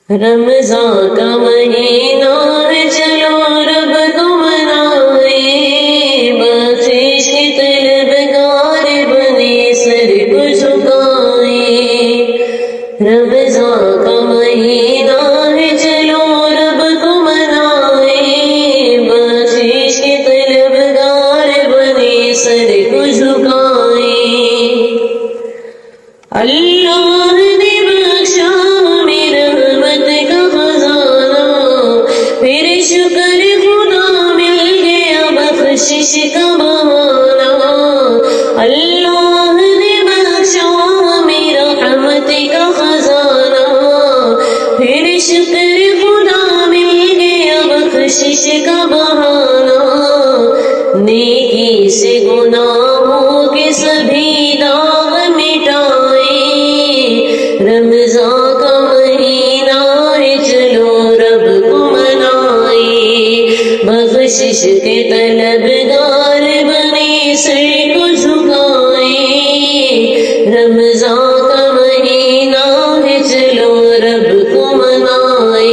رمضان کا مہینہ ہے چلو رب کو منائے، بخشش کے طلبگار بنے سر کو جھکائے۔ رمضان کا مہینہ ہے چلو رب کو منائے، بخشش کے طلبگار بنے سر کو جھکائے۔ اللہ نے بخشا ہمیں رحمت کا خزانہ، پھر شکر خدا مل گیا بخشش کا بہانہ۔ اللہ نے بخشا ہمیں رحمت کا خزانہ، پھر شکر خدا مل گیا بخشش کا بہانہ۔ نیکی سے گناہوں کے سبھی داغ مٹائے، رمضان کا مہینہ ہے چلو رب کو منائے، بخشش کے طلبگار بنے سر کو جھکائے۔ رمضان کا مہینہ ہے چلو رب کو منائے۔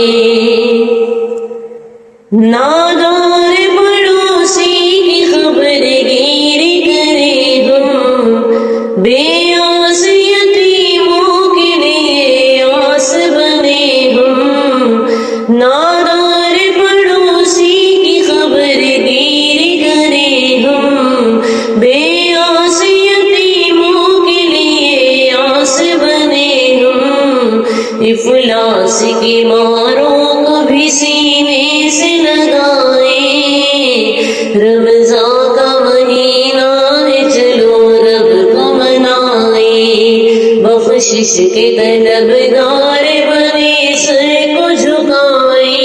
نادار پڑوسی کی خبر گیری کرے ہم، بے آس یتیموں کے لیے آس بنے ہم۔ نادار پڑوسی کی خبر گیری کرے ہم، بے آس یتیموں کے لیے آس بنے ہم۔ افلاس کی ماروں کو بھی سینے سے لگائے، رمضان کا مہینہ ہے چلو رب کو منائے، بخشش کے طلبگار بنے سر کو جھکائے۔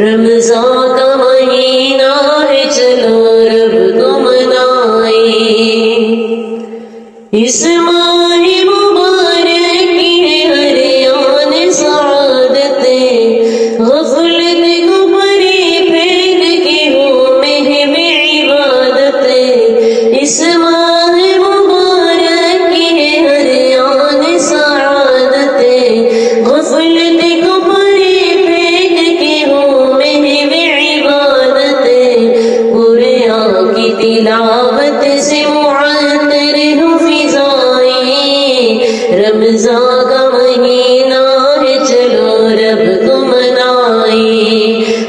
رمضان کا مہینہ ہے چلو رب کو منائے۔ اس ماہ مبارک کی ہے ہر آن سعادتیں، غفلت کو پرے پھینک کے ہو محو عبادتیں۔ اس ماہ مبارک کی ہے ہر آن سعادتیں، غفلت کو پرے پھینک کے ہو محو عبادتیں۔ قرآن کی تلاوت سے معطر ہو فضائیں، رمضان کا مہینہ ہے چلو رب کو منائے،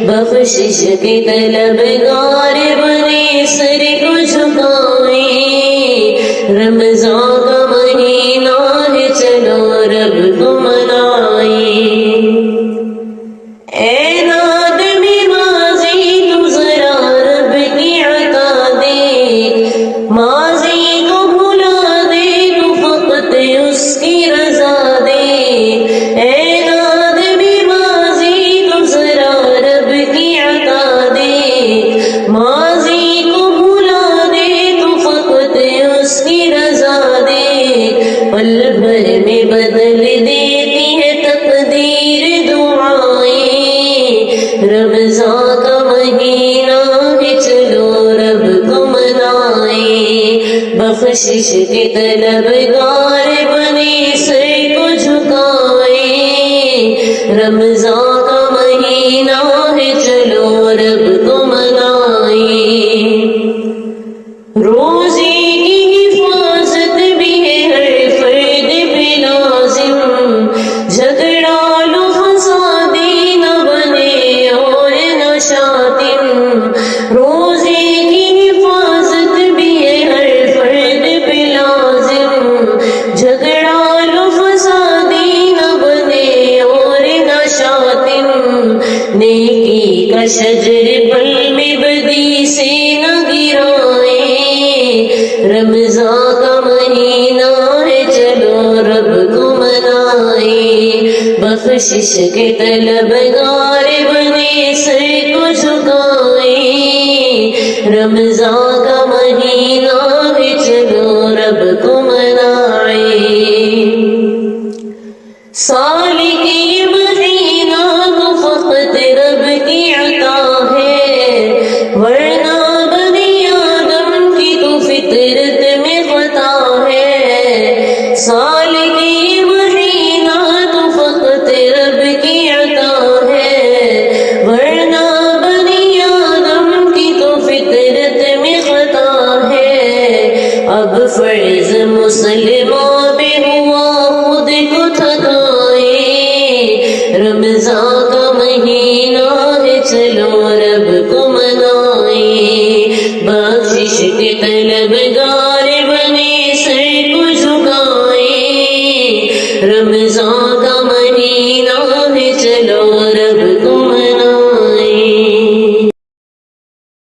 بخشش کے طلبگار بنے سر کو جھکائے۔ رمضان کا مہینہ ہے چلو رب کو منائے۔ اے نادمی ماضی تو ذرا رب کی عطا دے، ماضی کو بھلا دے تو فقط اس کی رضا دے۔ اے نادمی ماضی تو ذرا رب کی عطا دے، ماضی کو بھلا دے تو فقط اس کی رضا دے۔ پل بھر میں بدل دیتی ہے تقدیر دعائیں، رمضان کا مہینہ ہے چلو رب کو منائے، بخشش کے طلبگار بنے سر کو جھکائے۔ رمضان کا مہینہ ہے چلو رب کو منائے۔ روزے کی حفاظت بھی ہے ہر فرد پہ لازم، جھگڑا لو فسادی نہ بنے اور نہ شاتم۔ روزے کی حفاظت بھی ہے ہر فرد پہ لازم، جھگڑا لو فسادی نہ بنے اور نہ شاتم۔ نیکی کا شجر پل میں بدی سے نہ گرائے، رمضان کا مہینہ ہے چلو رب کو منائے، بخشش کے طلبگار بنے سر کو جھکائے۔ رمضان کا مہینہ ہے چلو رب کو منائے۔ سال کے یہ مہینہ تو فقط رب کی عطا ہے، ورنہ بنی آدم کی تو فطرت میں خطا ہے۔ سال کے یہ مہینہ تو فقط رب اب فرض مسلمان پہ ہوا خود کو تھکائے، رمضان کا مہینہ ہے چلو رب کو منائیں، بخشش کے طلبگار بنے سر کو جھکائیں، رمضان